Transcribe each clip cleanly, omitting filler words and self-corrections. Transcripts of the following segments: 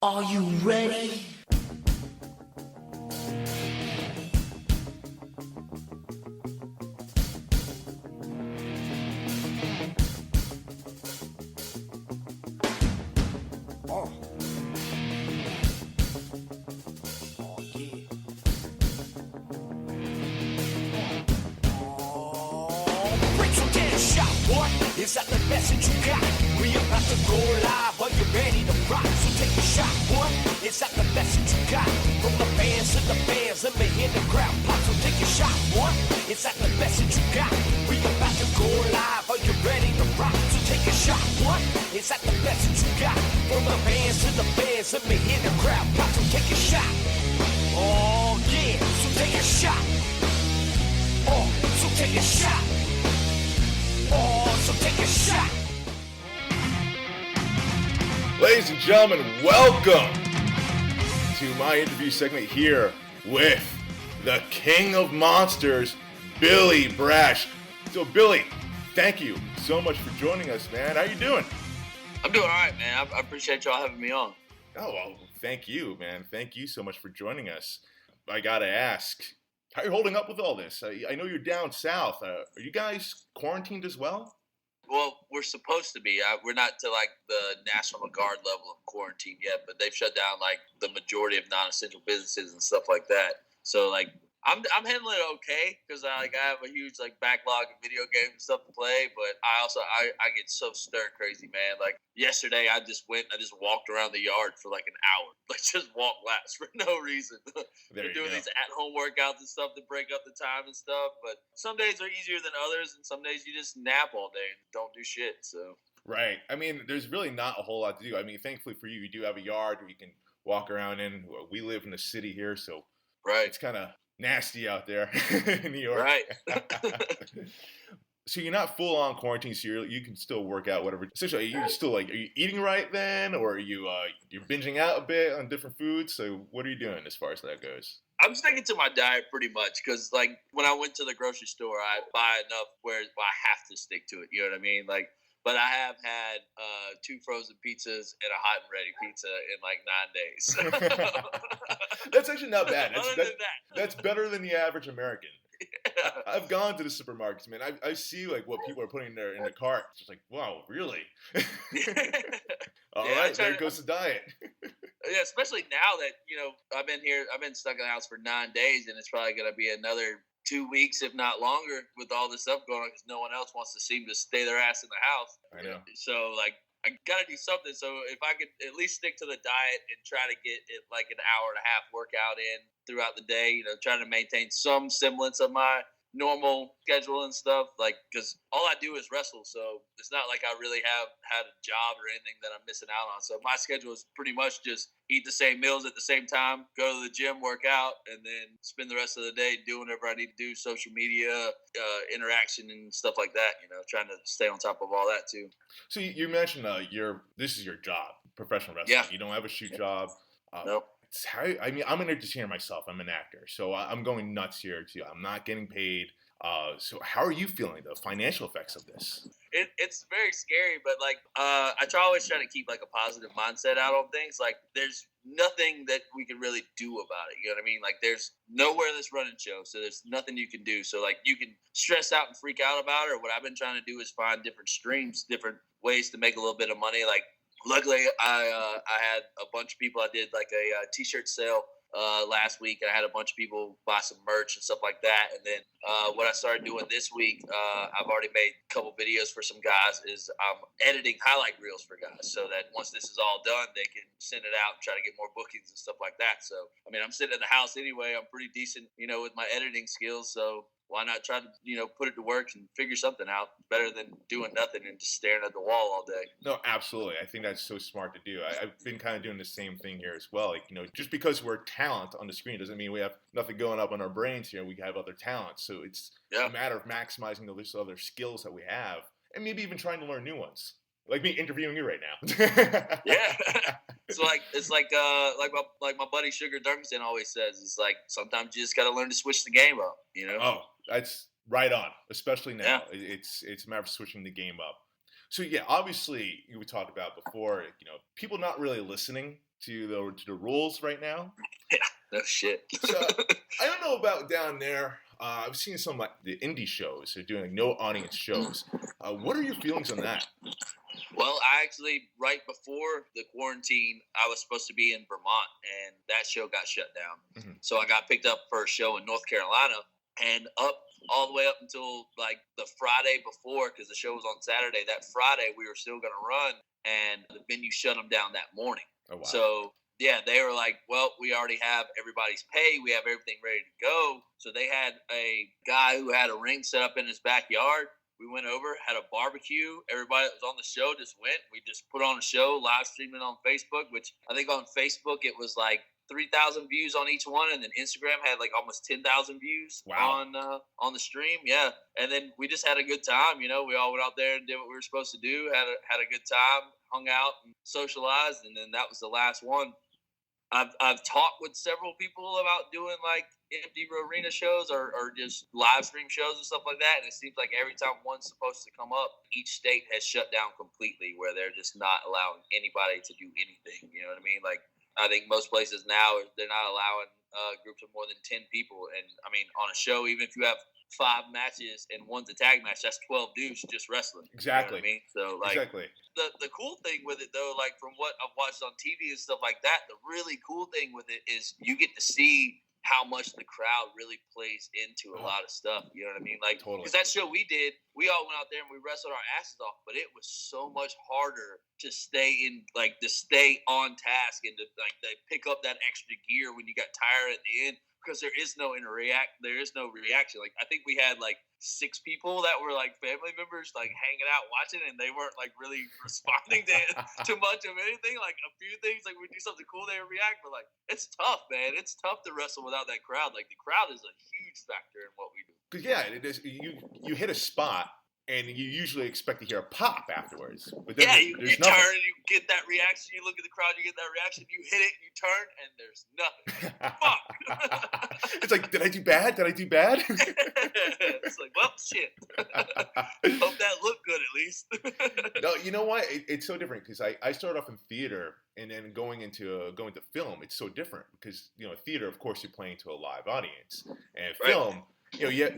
Are you ready? Is that the message you got? We about to go live. Are you ready to rock? So take a shot, boy. Is that the message you got? From the fans to the fans, let me hear the crowd pop. So take a shot, boy. Is that the message you got? We about to go live. Are you ready to rock? So take a shot, boy. Is that the message you got? From the fans to the fans, let me hear the crowd pop. So take a shot. Oh yeah. So take a shot. Oh, so take a shot. Oh, so take a shot. Ladies and gentlemen, welcome to my interview segment here with the King of Monsters, Billy Brash. So, Billy, thank you so much for joining us, man. How you doing? I'm doing all right, man. I appreciate y'all having me on. Oh, well, thank you, man. Thank you so much for joining us. I gotta ask, how are you holding up with all this? I know you're down south. Are you guys quarantined as well? Well, we're supposed to be. We're not to like the National Guard level of quarantine yet, but they've shut down like the majority of non-essential businesses and stuff like that. So like I'm handling it okay because I have a huge like backlog of video games and stuff to play, but I get so stir crazy, man. Like yesterday I just walked around the yard for like an hour. Like just walk laps for no reason. We're doing these at-home workouts and stuff to break up the time and stuff, but some days are easier than others and some days you just nap all day and don't do shit. So right. I mean, there's really not a whole lot to do. I mean, thankfully for you, you do have a yard where you can walk around in. We live in the city here, so right. It's kind of nasty out there in New York. Right. So you're not full on quarantine, so you can still work out whatever. Essentially, are you still are you eating right then, or are you you're binging out a bit on different foods? So what are you doing as far as that goes? I'm sticking to my diet pretty much because like when I went to the grocery store, I buy enough where I have to stick to it. You know what I mean? Like, but I have had 2 frozen pizzas and a hot and ready pizza in like 9 days. That's actually not bad. That's better than the average American. Yeah. I've gone to the supermarkets, man. I see like what people are putting in the cart. It's just like, wow, really? All right, there goes the diet. Yeah, especially now that I've been stuck in the house for 9 days, and it's probably gonna be another 2 weeks, if not longer, with all this stuff going on because no one else wants to seem to stay their ass in the house. I know. So like, I gotta do something. So if I could at least stick to the diet and try to get it like an hour and a half workout in throughout the day, trying to maintain some semblance of my normal schedule and stuff, like, because all I do is wrestle, so it's not like I really have had a job or anything that I'm missing out on. So my schedule is pretty much just eat the same meals at the same time, go to the gym, work out, and then spend the rest of the day doing whatever I need to do, social media, interaction and stuff like that, trying to stay on top of all that too. So you mentioned this is your job, professional wrestling. Yeah. You don't have a shoot job. Nope. I'm an entertainer myself. I'm an actor, so I'm going nuts here too. I'm not getting paid. So how are you feeling the financial effects of this? It's very scary, but like I always try to keep like a positive mindset out on things. Like there's nothing that we can really do about it. You know what I mean? Like there's nowhere that's running show, so there's nothing you can do. So like you can stress out and freak out about it. Or what I've been trying to do is find different streams, different ways to make a little bit of money. Like luckily, I had a bunch of people. I did like a T-shirt sale last week, and I had a bunch of people buy some merch and stuff like that. And then what I started doing this week, I've already made a couple videos for some guys, is I'm editing highlight reels for guys so that once this is all done, they can send it out and try to get more bookings and stuff like that. So, I mean, I'm sitting in the house anyway. I'm pretty decent, with my editing skills. So why not try to, put it to work and figure something out better than doing nothing and just staring at the wall all day? No, absolutely. I think that's so smart to do. I've been kind of doing the same thing here as well. Like, just because we're talent on the screen doesn't mean we have nothing going up on our brains here. We have other talents. So it's a matter of maximizing those other skills that we have and maybe even trying to learn new ones. Like me interviewing you right now. Yeah. It's like my buddy Sugar Dunkerson always says, it's like sometimes you just got to learn to switch the game up, Oh, that's right on, especially now. Yeah. It's a matter of switching the game up. So yeah, obviously we talked about before, people not really listening to the rules right now. Yeah, no shit. So I don't know about down there. I've seen some like the indie shows. They're doing like no audience shows. What are your feelings on that? Well, I actually, right before the quarantine, I was supposed to be in Vermont, and that show got shut down. Mm-hmm. So I got picked up for a show in North Carolina, and all the way up until like the Friday before, because the show was on Saturday. That Friday, we were still going to run, and the venue shut them down that morning. Oh, wow. So yeah, they were like, well, we already have everybody's pay. We have everything ready to go. So they had a guy who had a ring set up in his backyard. We went over, had a barbecue. Everybody that was on the show just went. We just put on a show, live streaming on Facebook, which I think on Facebook it was like 3,000 views on each one, and then Instagram had like almost 10,000 views. Wow. On the stream. Yeah, and then we just had a good time. You know, we all went out there and did what we were supposed to do. Had a good time, hung out, and socialized, and then that was the last one. I've talked with several people about doing like empty arena shows or just live stream shows and stuff like that. And it seems like every time one's supposed to come up, each state has shut down completely where they're just not allowing anybody to do anything. You know what I mean? Like, I think most places now, they're not allowing groups of more than 10 people. And I mean, on a show, even if you have 5 matches and one's a tag match, that's 12 dudes just wrestling. Exactly. You know what I mean? So like, exactly. The cool thing with it though, like from what I've watched on TV and stuff like that, the really cool thing with it is you get to see how much the crowd really plays into a lot of stuff. You know what I mean? Like, totally. Because that show we did, we all went out there and we wrestled our asses off, but it was so much harder to stay on task and to pick up that extra gear when you got tired at the end. Because there is no reaction. Like, I think we had like 6 people that were like family members, like hanging out watching, and they weren't like really responding to much of anything. Like a few things, like we do something cool, they react. But like, it's tough, man. It's tough to wrestle without that crowd. Like the crowd is a huge factor in what we do. Because yeah, it is. You hit a spot. And you usually expect to hear a pop afterwards. But then you turn and you get that reaction. You look at the crowd, you get that reaction. You hit it, you turn, and there's nothing. Fuck. It's like, did I do bad? It's like, well, shit. Hope that looked good at least. No, you know what? It's so different because I started off in theater and then going to film. It's so different because, you know, theater, of course, you're playing to a live audience. And film... Right. You know, yeah,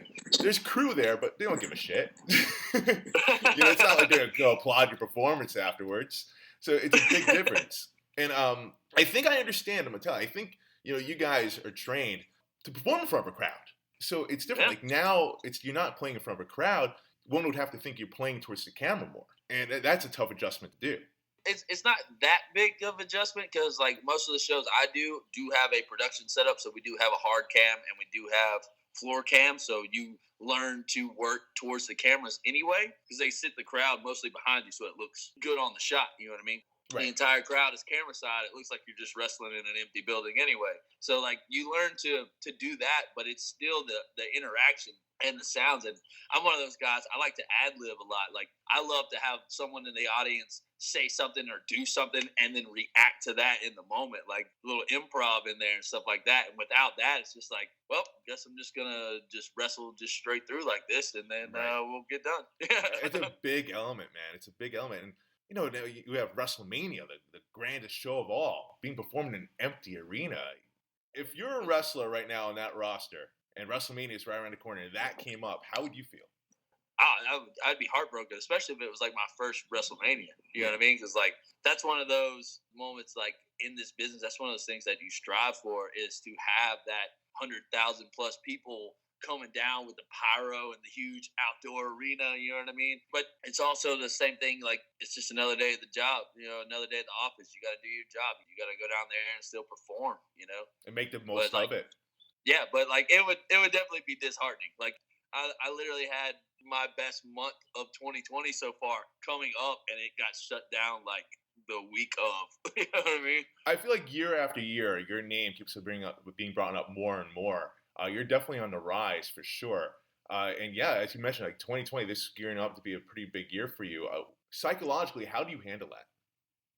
there's crew there, but they don't give a shit. You know, it's not like they're going to go applaud your performance afterwards. So it's a big difference. And I think I understand, I'm going to tell you. I think, you know, you guys are trained to perform in front of a crowd. So it's different. Yeah. Like now, you're not playing in front of a crowd. One would have to think you're playing towards the camera more. And that's a tough adjustment to do. It's not that big of adjustment because, like, most of the shows I do have a production setup. So we do have a hard cam and we do have floor cam, so you learn to work towards the cameras anyway because they sit the crowd mostly behind you, so it looks good on the shot. You know what I mean? Right. The entire crowd is camera side. It looks like you're just wrestling in an empty building anyway. So like you learn to do that, but it's still the interaction and the sounds. And I'm one of those guys. I like to ad lib a lot. Like I love to have someone in the audience say something or do something and then react to that in the moment, like a little improv in there and stuff like that. And without that, it's just like, well, guess I'm just gonna just wrestle just straight through like this, and then we'll get done. It's a big element, man. It's a big element. And you know, you have WrestleMania, the grandest show of all, being performed in an empty arena. If you're a wrestler right now on that roster and WrestleMania is right around the corner and that came up, how would you feel? I'd be heartbroken, especially if it was like my first WrestleMania. You know what I mean? Because like that's one of those moments, like in this business, that's one of those things that you strive for is to have that 100,000 plus people coming down with the pyro and the huge outdoor arena. You know what I mean? But it's also the same thing. Like it's just another day at the job. You know, another day at the office. You got to do your job. You got to go down there and still perform. You know, and make the most of it. Yeah, but like it would definitely be disheartening. Like I literally had my best month of 2020 so far coming up, and it got shut down like the week of. You know what I mean? I feel like year after year, your name keeps being brought up more and more. You're definitely on the rise for sure. And yeah, as you mentioned, like 2020, this is gearing up to be a pretty big year for you. Psychologically, how do you handle that?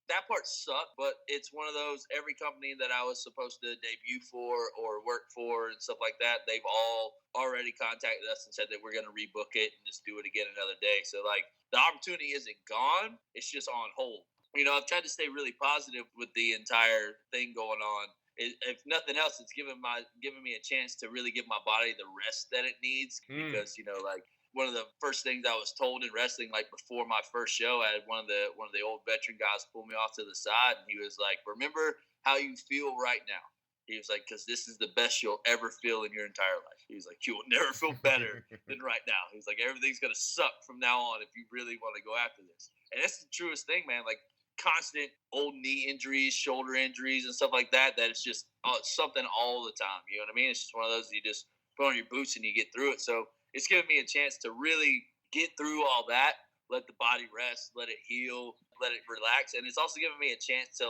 That part sucked, but it's one of those, every company that I was supposed to debut for or work for and stuff like that, they've all already contacted us and said that we're going to rebook it and just do it again another day. So, like, the opportunity isn't gone. It's just on hold. I've tried to stay really positive with the entire thing going on. If nothing else, it's given me a chance to really give my body the rest that it needs. Because like one of the first things I was told in wrestling, like before my first show, I had one of the old veteran guys pull me off to the side, and he was like, "Remember how you feel right now." He was like, "Because this is the best you'll ever feel in your entire life." He was like, "You will never feel better than right now." He's like, "Everything's gonna suck from now on if you really want to go after this." And that's the truest thing, man. Like constant old knee injuries, shoulder injuries, and stuff like that. That it's just something all the time. You know what I mean? It's just one of those you just put on your boots and you get through it. So it's given me a chance to really get through all that, let the body rest, let it heal, let it relax, and it's also given me a chance to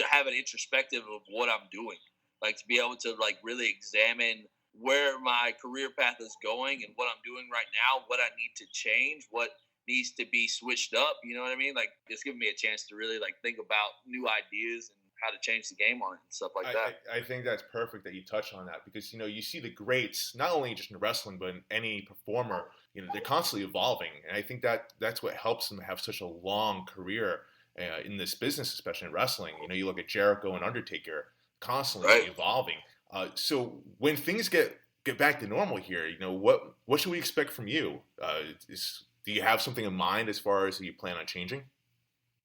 have an introspective of what I'm doing, like to be able to like really examine where my career path is going and what I'm doing right now, what I need to change, what needs to be switched up. You know what I mean? Like it's given me a chance to really like think about new ideas and how to change the game on it and stuff like that. I think that's perfect that you touch on that, because you see the greats not only just in wrestling but in any performer. They're constantly evolving, and I think that's what helps them have such a long career in this business, especially in wrestling. You look at Jericho and Undertaker, constantly evolving. So when things get back to normal here, what should we expect from you? Do you have something in mind as far as you plan on changing?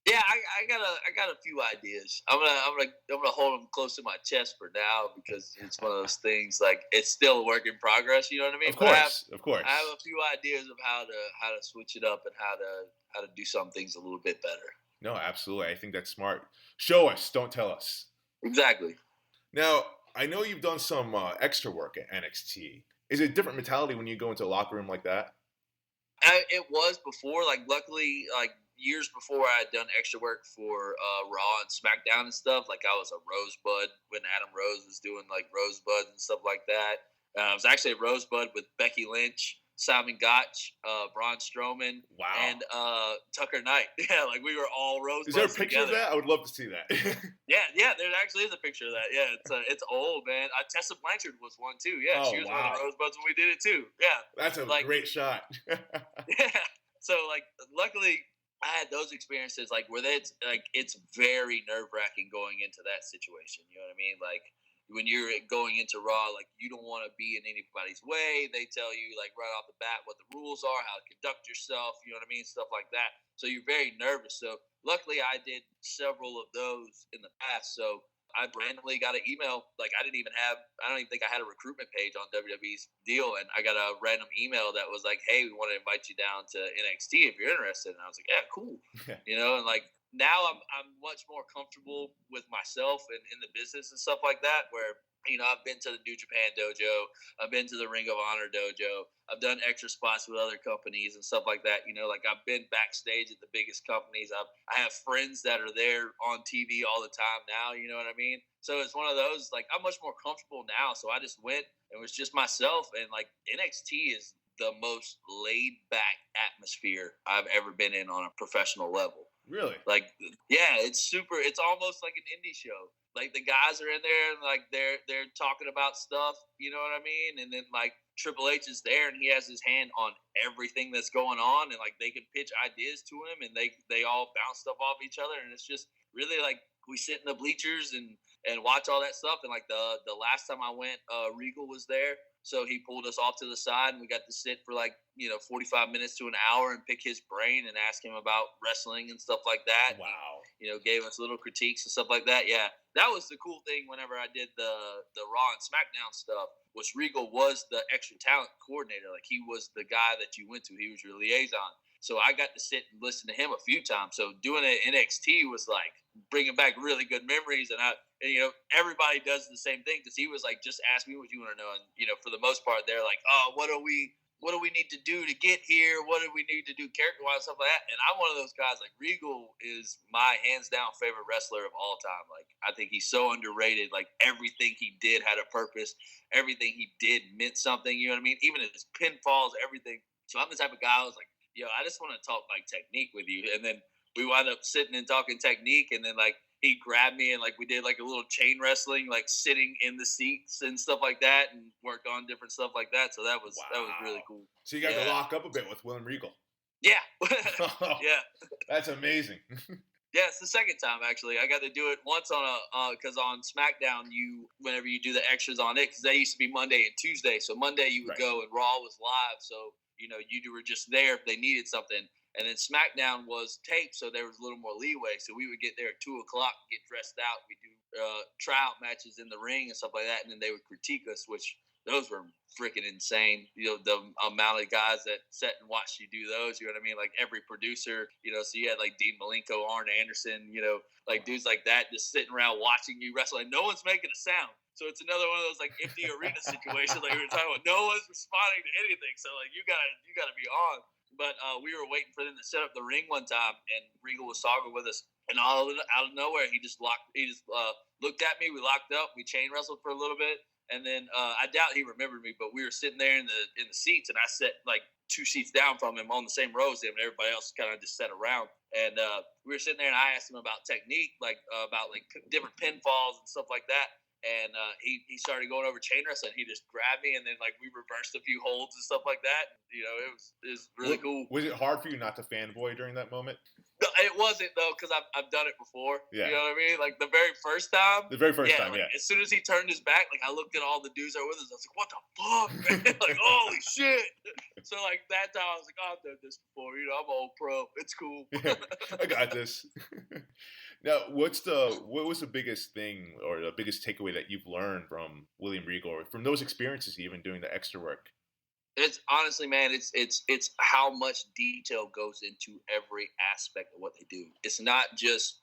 Yeah, I got a few ideas. I'm gonna hold them close to my chest for now because it's one of those things like it's still a work in progress. You know what I mean? Of course. I have a few ideas of how to switch it up and how to do some things a little bit better. No, absolutely. I think that's smart. Show us, don't tell us. Exactly. Now, I know you've done some extra work at NXT. Is it a different mentality when you go into a locker room like that? It was before. Like, luckily, like years before, I had done extra work for Raw and SmackDown and stuff. Like, I was a Rosebud when Adam Rose was doing like Rosebud and stuff like that. I was actually a Rosebud with Becky Lynch, Simon Gotch, Braun Strowman, and Tucker Knight. Yeah, like we were all Rosebuds. Is there a picture together. of that? I would love to see that. yeah, there actually is a picture of that. Yeah, it's old, man. Tessa Blanchard was one too. Yeah, she was one of the Rosebuds when we did it too. Yeah, that's a great shot. Yeah, so like luckily I had those experiences like where it's very nerve wracking going into that situation. You know what I mean? Like when you're going into Raw, like you don't want to be in anybody's way. They tell you like right off the bat what the rules are, how to conduct yourself, you know what I mean? Stuff like that. So you're very nervous. So luckily I did several of those in the past. So I randomly got an email. Like I don't even think I had a recruitment page on WWE's deal. And I got a random email that was like, "Hey, we want to invite you down to NXT if you're interested." And I was like, "Yeah, cool." And like, now I'm much more comfortable with myself and in the business and stuff like that, where, I've been to the New Japan dojo, I've been to the Ring of Honor dojo, I've done extra spots with other companies and stuff like that. Like I've been backstage at the biggest companies. I have friends that are there on TV all the time now, you know what I mean? So it's one of those, like I'm much more comfortable now. So I just went and was just myself, and like NXT is the most laid back atmosphere I've ever been in on a professional level. Really? Like, yeah, it's almost like an indie show. Like the guys are in there and like they're talking about stuff, you know what I mean? And then like Triple H is there and he has his hand on everything that's going on, and like they can pitch ideas to him and they all bounce stuff off each other, and it's just really like we sit in the bleachers and watch all that stuff. And like the last time I went, Regal was there. So he pulled us off to the side and we got to sit for 45 minutes to an hour and pick his brain and ask him about wrestling and stuff like that. Wow. He, gave us little critiques and stuff like that. Yeah. That was the cool thing whenever I did the Raw and SmackDown stuff, was Regal was the extra talent coordinator. Like he was the guy that you went to. He was your liaison. So I got to sit and listen to him a few times. So doing it at NXT was like bringing back really good memories. And everybody does the same thing, because he was like, just ask me what you want to know. And, for the most part, they're like, oh, what do we need to do to get here? What do we need to do character-wise, stuff like that? And I'm one of those guys, like Regal is my hands-down favorite wrestler of all time. Like, I think he's so underrated. Like, everything he did had a purpose. Everything he did meant something, you know what I mean? Even his pinfalls, everything. So I'm the type of guy I was like, I just want to talk, like, technique with you. And then we wound up sitting and talking technique, and then, like, he grabbed me and like we did like a little chain wrestling, like sitting in the seats and stuff like that, and worked on different stuff like that. So that was really cool. So you got to lock up a bit with William Regal. Yeah. Yeah. That's amazing. Yeah, it's the second time actually. I got to do it once on because on SmackDown whenever you do the extras on it, because they used to be Monday and Tuesday. So Monday you would go and Raw was live, so you were just there if they needed something. And then SmackDown was taped, so there was a little more leeway. So we would get there at 2:00, get dressed out. We do tryout matches in the ring and stuff like that, and then they would critique us, which those were freaking insane. The amount of guys that sat and watched you do those. You know what I mean? Like every producer. So you had like Dean Malenko, Arn Anderson. Like dudes like that just sitting around watching you wrestle, and no one's making a sound. So it's another one of those like empty arena situations like we were talking about. No one's responding to anything. So like you gotta be on. But we were waiting for them to set up the ring one time, and Regal was talking with us, and out of nowhere, he just looked at me. We locked up. We chain wrestled for a little bit, and then I doubt he remembered me, but we were sitting there in the seats, and I sat like 2 seats down from him on the same row as him, and everybody else kind of just sat around. And we were sitting there, and I asked him about technique, about different pinfalls and stuff like that. And he started going over chain wrestling. He just grabbed me, and then we reversed a few holds and stuff like that. It was really cool. Was it hard for you not to fanboy during that moment? No, it wasn't though, because I've done it before. Yeah. You know what I mean? Like the very first time. Yeah. As soon as he turned his back, I looked at all the dudes that were with us. I was like, "What the fuck, man?" Holy shit. So that time I was like, "Oh, I've done this before. I'm an old pro. It's cool." Yeah, I got this. Now, what was the biggest thing or the biggest takeaway that you've learned from William Regal, or from those experiences, even doing the extra work? It's honestly, man, it's how much detail goes into every aspect of what they do. It's not just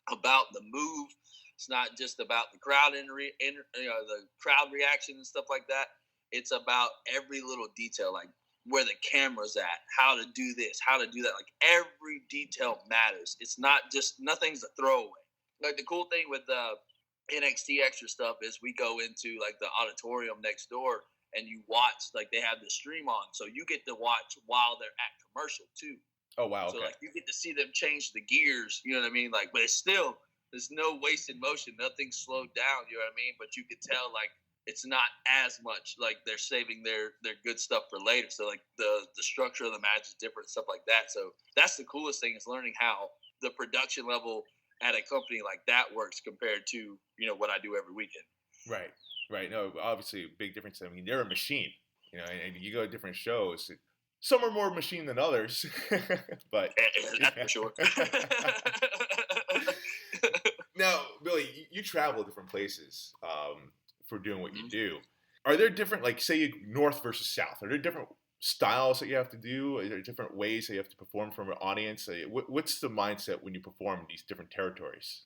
about the move. It's not just about the crowd the crowd reaction and stuff like that. It's about every little detail, like where the camera's at, how to do this, how to do that. Like every detail matters. It's not just nothing's a throwaway. Like the cool thing with the NXT extra stuff is we go into the auditorium next door. And you watch, they have the stream on, so you get to watch while they're at commercial too. Oh wow! Okay. So you get to see them change the gears. You know what I mean? But it's still there's no wasted motion. Nothing's slowed down. You know what I mean? But you could tell it's not as much they're saving their good stuff for later. So the structure of the match is different, stuff like that. So that's the coolest thing is learning how the production level at a company like that works compared to what I do every weekend. Right. Right. No, obviously a big difference. I mean, they're a machine, and you go to different shows. Some are more machine than others, but that's for sure. Now, Billy, you travel different places for doing what you do. Are there different, say, north versus south? Are there different styles that you have to do? Are there different ways that you have to perform from an audience? What's the mindset when you perform in these different territories?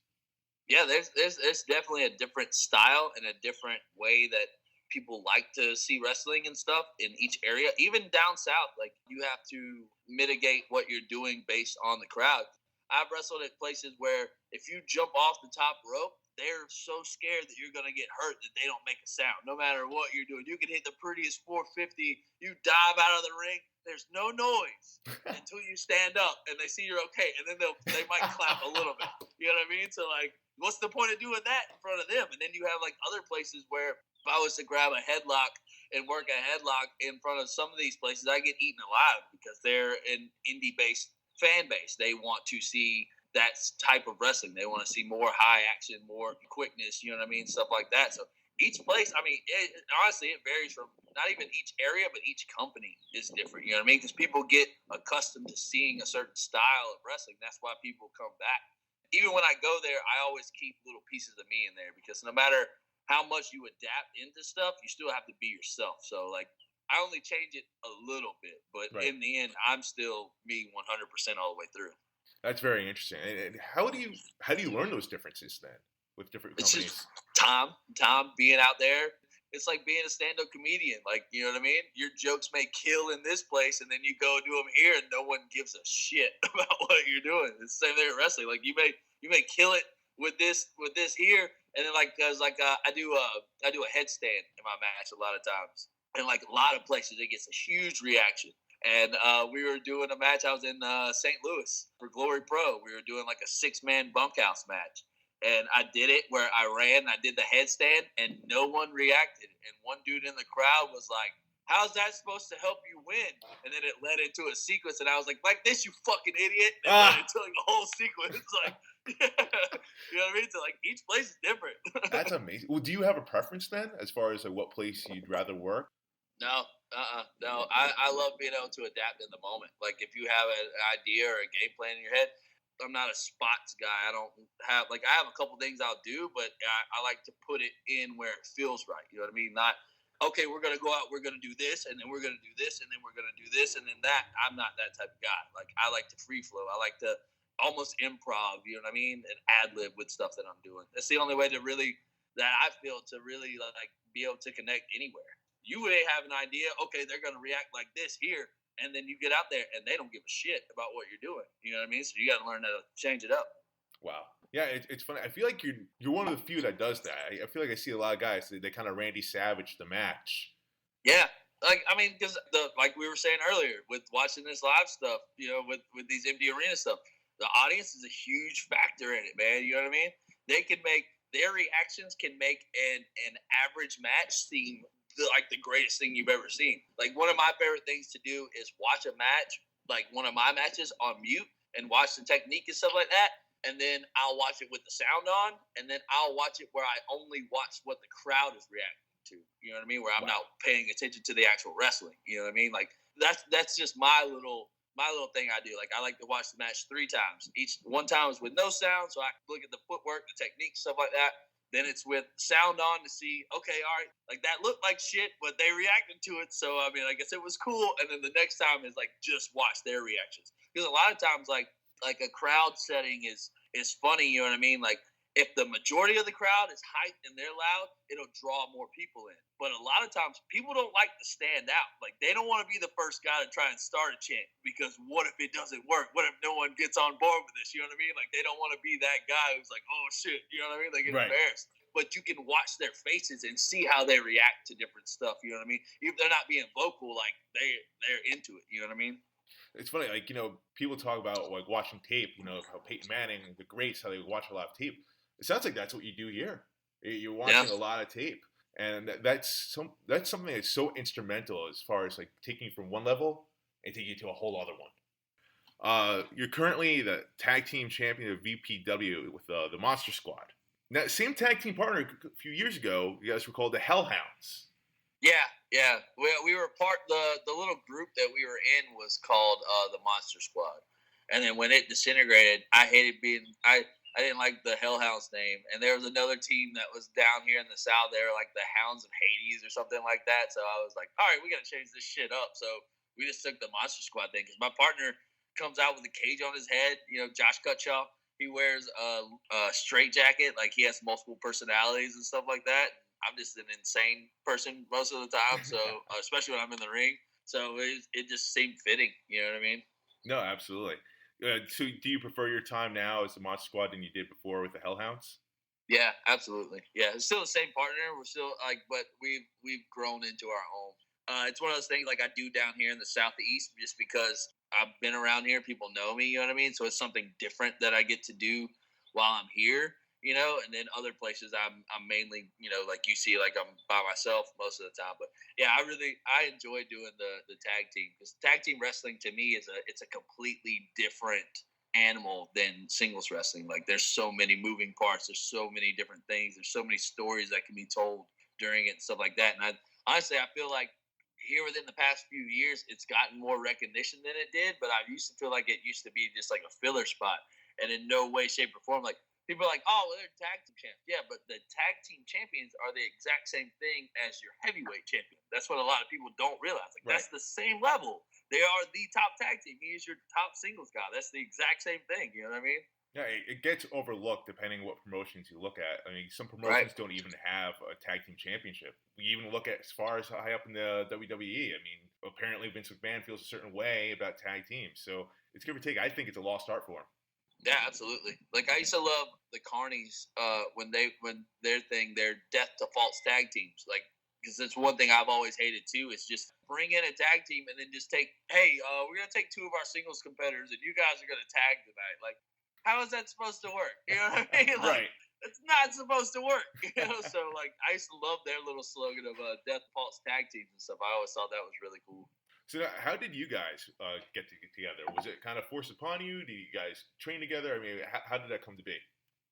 Yeah, there's definitely a different style and a different way that people like to see wrestling and stuff in each area. Even down south, you have to mitigate what you're doing based on the crowd. I've wrestled at places where if you jump off the top rope, they're so scared that you're going to get hurt that they don't make a sound. No matter what you're doing, you can hit the prettiest 450, you dive out of the ring, there's no noise until you stand up and they see you're okay, and then they might clap a little bit. You know what I mean? So what's the point of doing that in front of them? And then you have other places where if I was to grab a headlock and work a headlock in front of some of these places, I get eaten alive because they're an indie-based fan base. They want to see that type of wrestling. They want to see more high action, more quickness, you know what I mean? Stuff like that. So each place, honestly, it varies from not even each area, but each company is different. You know what I mean? Because people get accustomed to seeing a certain style of wrestling. That's why people come back. Even when I go there, I always keep little pieces of me in there because no matter how much you adapt into stuff, you still have to be yourself. So I only change it a little bit, but in the end, I'm still me 100% all the way through. That's very interesting. And how do you learn those differences then with different companies? It's just time being out there. It's like being a stand-up comedian. You know what I mean? Your jokes may kill in this place, and then you go do them here, and no one gives a shit about what you're doing. It's the same thing at wrestling. You may kill it with this here, and then I do a headstand in my match a lot of times, and a lot of places it gets a huge reaction. And we were doing a match. I was in St. Louis for Glory Pro. We were doing a 6-man bunkhouse match. And I did it where I ran, I did the headstand, and no one reacted. And one dude in the crowd was like, "How's that supposed to help you win?" And then it led into a sequence, and I was like this, you fucking idiot. And it led into a whole sequence. You know what I mean? So like each place is different. That's amazing. Well, do you have a preference then, as far as like what place you'd rather work? No, no. I love being able to adapt in the moment. Like if you have an idea or a game plan in your head, I'm not a spots guy. I don't have like I have a couple things I'll do, but I like to put it in where it feels right. You know what I mean? Not okay. We're gonna go out. We're gonna do this, and then we're gonna do this, and then we're gonna do this, and then that. I'm not that type of guy. Like I like to free flow. I like to almost improv. You know what I mean? And ad lib with stuff that I'm doing. That's the only way to really that I feel to really like be able to connect anywhere. You may have an idea, okay, they're going to react like this here, and then you get out there and they don't give a shit about what you're doing. You know what I mean? So you got to learn how to change it up. Wow. Yeah, it's funny. I feel like you're one of the few that does that. I feel like I see a lot of guys they kind of Randy Savage the match. Yeah, like I mean, because like we were saying earlier with watching this live stuff, you know, with these empty arena stuff, the audience is a huge factor in it, man. You know what I mean? They can make their reactions can make an average match seem like the greatest thing you've ever seen. Like one of my favorite things to do is watch a match, like one of my matches on mute and watch the technique and stuff like that. And then I'll watch it with the sound on, and then I'll watch it where I only watch what the crowd is reacting to. You know what I mean? Where I'm not paying attention to the actual wrestling. You know what I mean? Like that's just my little thing I do. Like I like to watch the match 3 times. One time is with no sound, so I can look at the footwork, the technique, stuff like that. Then it's with sound on to see, okay, all right, like that looked like shit, but they reacted to it. So, I mean, I guess it was cool. And then the next time is like, just watch their reactions. Because a lot of times, like a crowd setting is funny, you know what I mean? Like if the majority of the crowd is hyped and they're loud, it'll draw more people in. But a lot of times people don't like to stand out. Like they don't want to be the first guy to try and start a chant because what if it doesn't work? What if no one gets on board with this? You know what I mean? Like they don't want to be that guy who's like, oh shit, you know what I mean? They get embarrassed. But you can watch their faces and see how they react to different stuff. You know what I mean? If they're not being vocal, like they're into it. You know what I mean? It's funny, like, you know, people talk about like watching tape, you know, how Peyton Manning, the greats, how they watch a lot of tape. It sounds like that's what you do here. You're watching a lot of tape, and that's something that's so instrumental as far as like taking you from one level and taking you to a whole other one. You're currently the tag team champion of VPW with the Monster Squad. Now, same tag team partner a few years ago, you guys were called the Hellhounds. Yeah. We were the little group that we were in was called the Monster Squad, and then when it disintegrated, I didn't like the Hellhounds name, and there was another team that was down here in the South. They were like the Hounds of Hades or something like that. So I was like, all right, we got to change this shit up. So we just took the Monster Squad thing because my partner comes out with a cage on his head. You know, Josh Cutshaw, he wears a straight jacket, like he has multiple personalities and stuff like that. I'm just an insane person most of the time, so especially when I'm in the ring. So it just seemed fitting. You know what I mean? No, absolutely. So do you prefer your time now as the Monster Squad than you did before with the Hellhounds? Yeah, absolutely. Yeah, it's still the same partner. We're still like, but we've grown into our own. It's one of those things like I do down here in the Southeast just because I've been around here. People know me. You know what I mean? So it's something different that I get to do while I'm here. You know, and then other places I'm mainly, you know, like you see, like I'm by myself most of the time. But yeah, I enjoy doing the tag team because tag team wrestling to me it's a completely different animal than singles wrestling. Like there's so many moving parts, there's so many different things, there's so many stories that can be told during it and stuff like that. And I feel like here within the past few years, it's gotten more recognition than it did. But I used to feel like it used to be just like a filler spot, and in no way, shape, or form like. People are like, oh, well, they're tag team champions. Yeah, but the tag team champions are the exact same thing as your heavyweight champion. That's what a lot of people don't realize. Like, that's the same level. They are the top tag team. He is your top singles guy. That's the exact same thing. You know what I mean? Yeah, it gets overlooked depending what promotions you look at. I mean, some promotions don't even have a tag team championship. We even look at as far as high up in the WWE. I mean, apparently Vince McMahon feels a certain way about tag teams. So it's give or take. I think it's a lost art for him. Yeah, absolutely. Like I used to love the Carnies when their death to false tag teams. Like because it's one thing I've always hated too. Is just bring in a tag team and then just we're gonna take 2 of our singles competitors and you guys are gonna tag tonight. Like how is that supposed to work? You know what I mean? Like, it's not supposed to work. You know. So like I used to love their little slogan of death to false tag teams and stuff. I always thought that was really cool. So how did you guys get together? Was it kind of forced upon you? Did you guys train together? I mean, how did that come to be?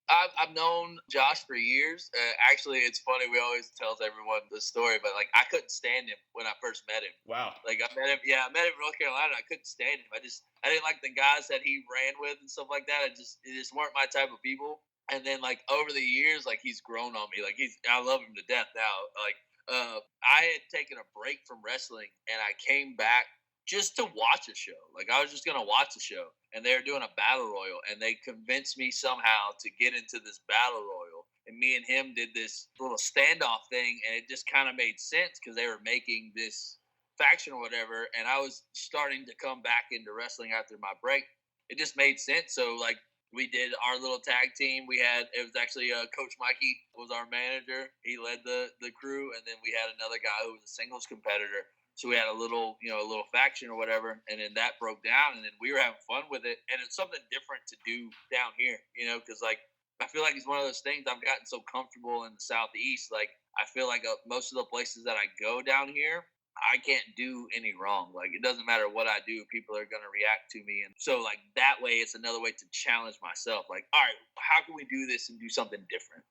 I've known Josh for years. Actually, it's funny. We always tells everyone this story, but like I couldn't stand him when I first met him. Wow. Like I met him. Yeah, I met him in North Carolina. I couldn't stand him. I didn't like the guys that he ran with and stuff like that. It just weren't my type of people. And then like over the years, like he's grown on me. Like I love him to death now. Like I had taken a break from wrestling and I came back just to watch a show. Like I was just gonna watch a show, and they were doing a battle royal, and they convinced me somehow to get into this battle royal. And me and him did this little standoff thing, and it just kind of made sense because they were making this faction or whatever. And I was starting to come back into wrestling after my break. It just made sense. So like we did our little tag team. It was actually Coach Mikey was our manager. He led the crew, and then we had another guy who was a singles competitor. So we had a little faction or whatever, and then that broke down, and then we were having fun with it, and it's something different to do down here, because like I feel like it's one of those things. I've gotten so comfortable in the Southeast, like I feel like most of the places that I go down here, I can't do any wrong. Like it doesn't matter what I do, people are gonna react to me, and so like that way, it's another way to challenge myself. Like, all right, how can we do this and do something different?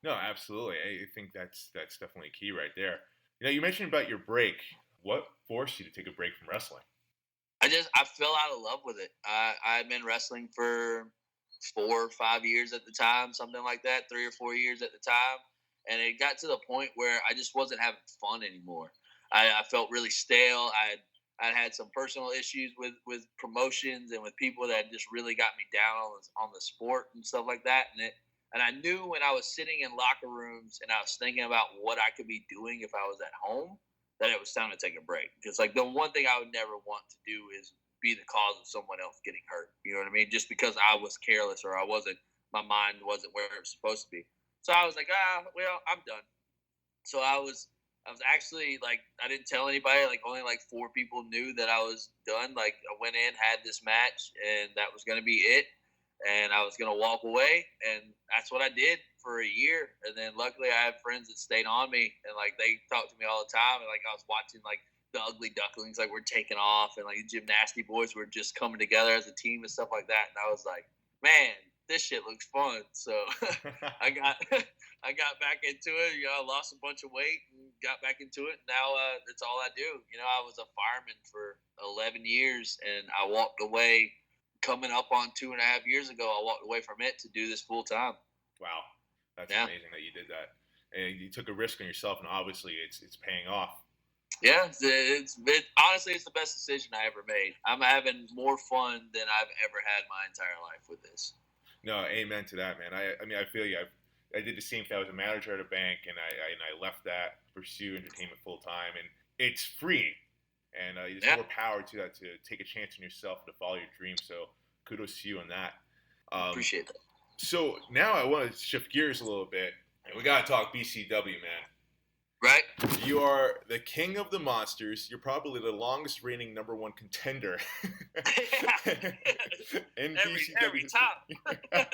No, absolutely. I think that's definitely key right there. You mentioned about your break. What forced you to take a break from wrestling? I fell out of love with it. I had been wrestling for 4 or 5 years at the time, something like that, 3 or 4 years at the time. And it got to the point where I just wasn't having fun anymore. I felt really stale. I'd had some personal issues with promotions and with people that just really got me down on the sport and stuff like that. And I knew when I was sitting in locker rooms and I was thinking about what I could be doing if I was at home, that it was time to take a break. Because like the one thing I would never want to do is be the cause of someone else getting hurt. You know what I mean? Just because I was careless or my mind wasn't where it was supposed to be. So I was like, well, I'm done. So I was actually like, I didn't tell anybody. Like only like 4 people knew that I was done. Like I went in, had this match, and that was going to be it. And I was going to walk away, and that's what I did for a year. And then luckily I had friends that stayed on me, and like they talked to me all the time, and like I was watching like the Ugly Ducklings like were taking off, and like the Gymnasty Boys were just coming together as a team and stuff like that. And I was like, man, this shit looks fun. So I got back into it. I lost a bunch of weight and got back into it. Now that's all I do. I was a fireman for 11 years, and I walked away. Coming up on 2.5 years ago, I walked away from it to do this full time. Wow, that's amazing that you did that, and you took a risk on yourself, and obviously it's paying off. Yeah, honestly, it's the best decision I ever made. I'm having more fun than I've ever had my entire life with this. No, amen to that, man. I mean, I feel you. I did the same thing. I was a manager at a bank, and I left that to pursue entertainment full time, and it's free. And there's more power to that, to take a chance on yourself and to follow your dreams. So kudos to you on that. Appreciate that. So now I want to shift gears a little bit. And we got to talk BCW, man. Right? You are the king of the monsters. You're probably the longest reigning number 1 contender in BCW. Every time.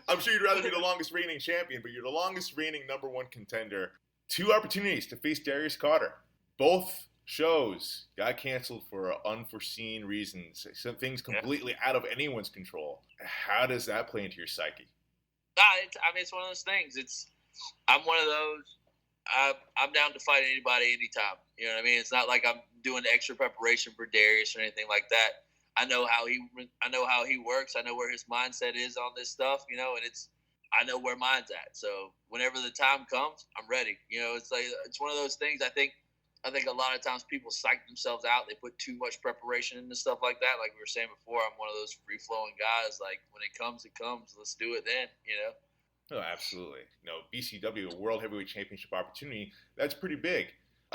I'm sure you'd rather be the longest reigning champion, but you're the longest reigning number 1 contender. 2 opportunities to face Darius Carter. Both shows got canceled for unforeseen reasons. Some things completely out of anyone's control. How does that play into your psyche? It's one of those things. I'm one of those. I'm down to fight anybody anytime. You know what I mean? It's not like I'm doing extra preparation for Darius or anything like that. I know how he works. I know where his mindset is on this stuff. And I know where mine's at. So whenever the time comes, I'm ready. It's one of those things. I think a lot of times people psych themselves out. They put too much preparation into stuff like that. Like we were saying before, I'm one of those free-flowing guys. Like when it comes, it comes. Let's do it then, Oh, absolutely. BCW, a World Heavyweight Championship opportunity, that's pretty big.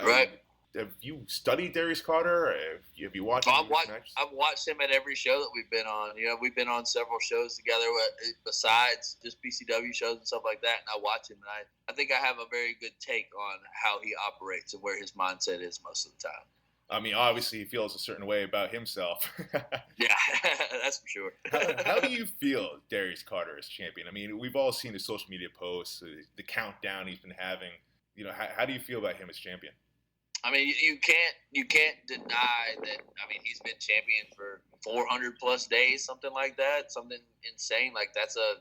Right. Have you studied Darius Carter? Have you watched him? I've watched him at every show that we've been on. We've been on several shows together besides just BCW shows and stuff like that. And I watch him, and I think I have a very good take on how he operates and where his mindset is most of the time. I mean, obviously he feels a certain way about himself. Yeah, that's for sure. How do you feel Darius Carter as champion? I mean, we've all seen the social media posts, the countdown he's been having. How do you feel about him as champion? I mean, you can't deny that. I mean, he's been champion for 400 plus days, something like that, something insane. Like that's a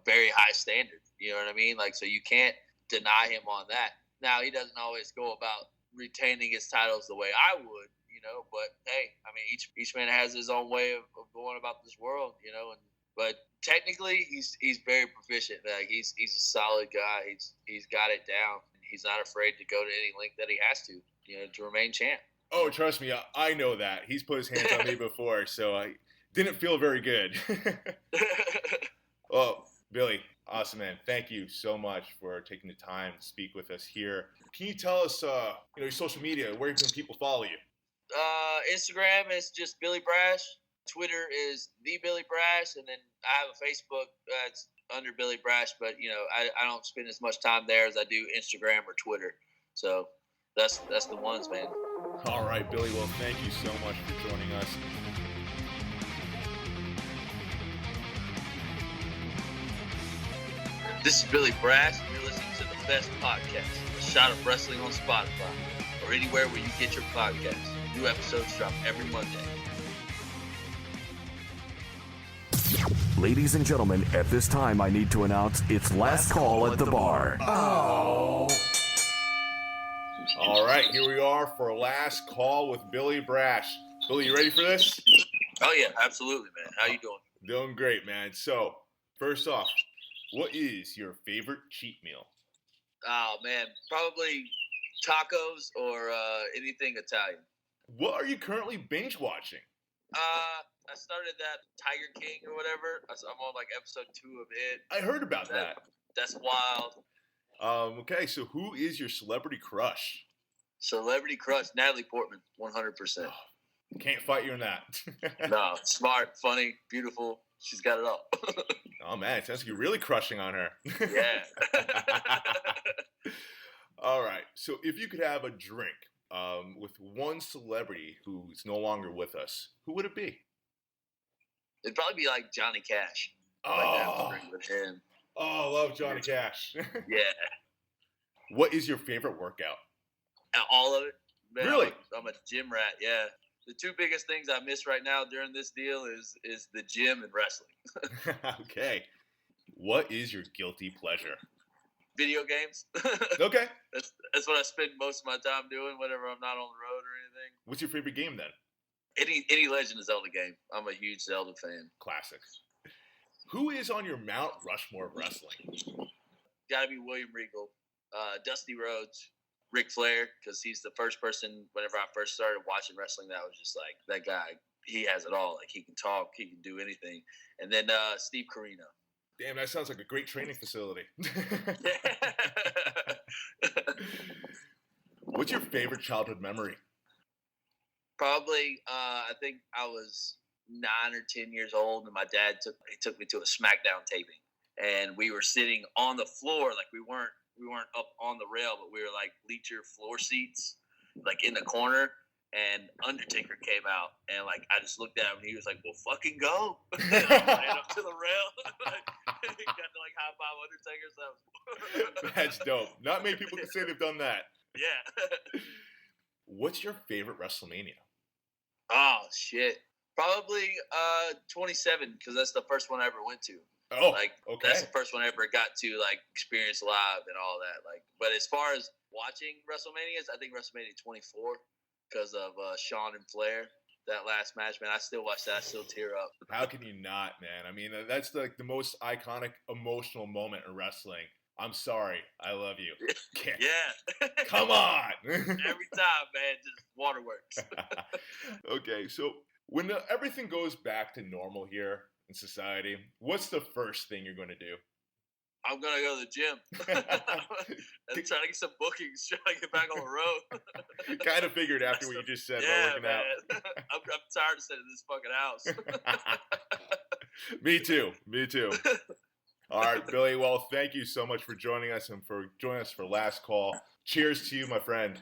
very high standard. You know what I mean? Like, so you can't deny him on that. Now he doesn't always go about retaining his titles the way I would, you know. But hey, I mean, each man has his own way of going about this world, you know. But technically, he's very proficient. Like he's a solid guy. He's got it down. He's not afraid to go to any length that he has to, you know, to remain champ. Oh, trust me, I know that. He's put his hands on me before, so I didn't feel very good. Well, Billy, awesome, man. Thank you so much for taking the time to speak with us here. Can you tell us, your social media, where can people follow you? Instagram is just Billy Brash. Twitter is the Billy Brash, and then I have a Facebook that's under Billy Brash, but you know I don't spend as much time there as I do Instagram or Twitter. So that's the ones, man. All right, Billy. Well, thank you so much for joining us. This is Billy Brash, and you're listening to the best podcast, A Shot of Wrestling on Spotify, or anywhere where you get your podcasts. New episodes drop every Monday. Ladies and gentlemen, at this time I need to announce it's last call at the bar. Oh. All right, here we are for last call with Billy Brash. Billy, you ready for this? Oh yeah, absolutely, man. How you doing? Doing great, man. So, first off, what is your favorite cheat meal? Oh man, probably tacos or anything Italian. What are you currently binge watching? I started that Tiger King or whatever. I'm on like episode 2 of it. I heard about that. That's wild. Okay, so who is your celebrity crush? Celebrity crush, Natalie Portman, 100%. Can't fight you in that. No, smart, funny, beautiful. She's got it all. Oh man, it sounds like you're really crushing on her. Yeah. All right, so if you could have a drink with one celebrity who's no longer with us, who would it be? It'd probably be like Johnny Cash. Oh, drink with him. Oh, I love Johnny Cash. Yeah. What is your favorite workout? All of it. Man, Really? I'm a gym rat, yeah. The two biggest things I miss right now during this deal is the gym and wrestling. Okay. What is your guilty pleasure? Video games. Okay. That's what I spend most of my time doing whenever I'm not on the road or anything. What's your favorite game then? Any Legend of Zelda game. I'm a huge Zelda fan. Classic. Who is on your Mount Rushmore of wrestling? Gotta be William Regal, Dusty Rhodes, Ric Flair, because he's the first person whenever I first started watching wrestling that was just like, that guy, he has it all. Like, he can talk, he can do anything. And then Steve Corino. Damn, that sounds like a great training facility. What's your favorite childhood memory? Probably, I think I was 9 or 10 years old, and my dad took me to a SmackDown taping, and we were sitting on the floor, like we weren't up on the rail, but we were like bleacher floor seats, like in the corner. And Undertaker came out, and like I just looked at him, and he was like, "Well, fucking go!" And I ran up to the rail, got to like high five Undertaker. So That's dope. Not many people can say they've done that. Yeah. What's your favorite WrestleMania? Oh shit, probably 27, because that's the first one I ever went to. Oh, like okay. That's the first one I ever got to like experience live and all that. Like, but as far as watching WrestleManias, I think WrestleMania 24. Because of Shawn and Flair, that last match, man, I still watch that. I still tear up. How can you not, man? I mean, that's like the most iconic, emotional moment in wrestling. I'm sorry, I love you. Yeah. Come on. Every time, man, just waterworks. Okay, so when everything goes back to normal here in society, what's the first thing you're going to do? I'm going to go to the gym. I'm trying to get some bookings, trying to get back on the road. Kind of figured after what you just said about working man. out. I'm tired of sitting in this fucking house. Me too. All right, Billy. Well, thank you so much for joining us and for joining us for Last Call. Cheers to you, my friend.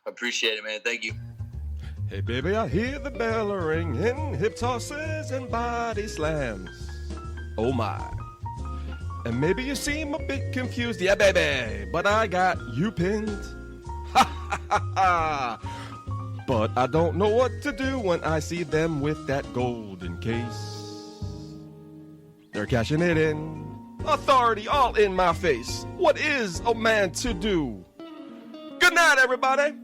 Appreciate it, man. Thank you. Hey, baby, I hear the bell ringing, hip tosses and body slams. Oh, my. And maybe you seem a bit confused. Yeah, baby, but I got you pinned. Ha! But I don't know what to do when I see them with that golden case. They're cashing it in. Authority all in my face. What is a man to do? Good night, everybody.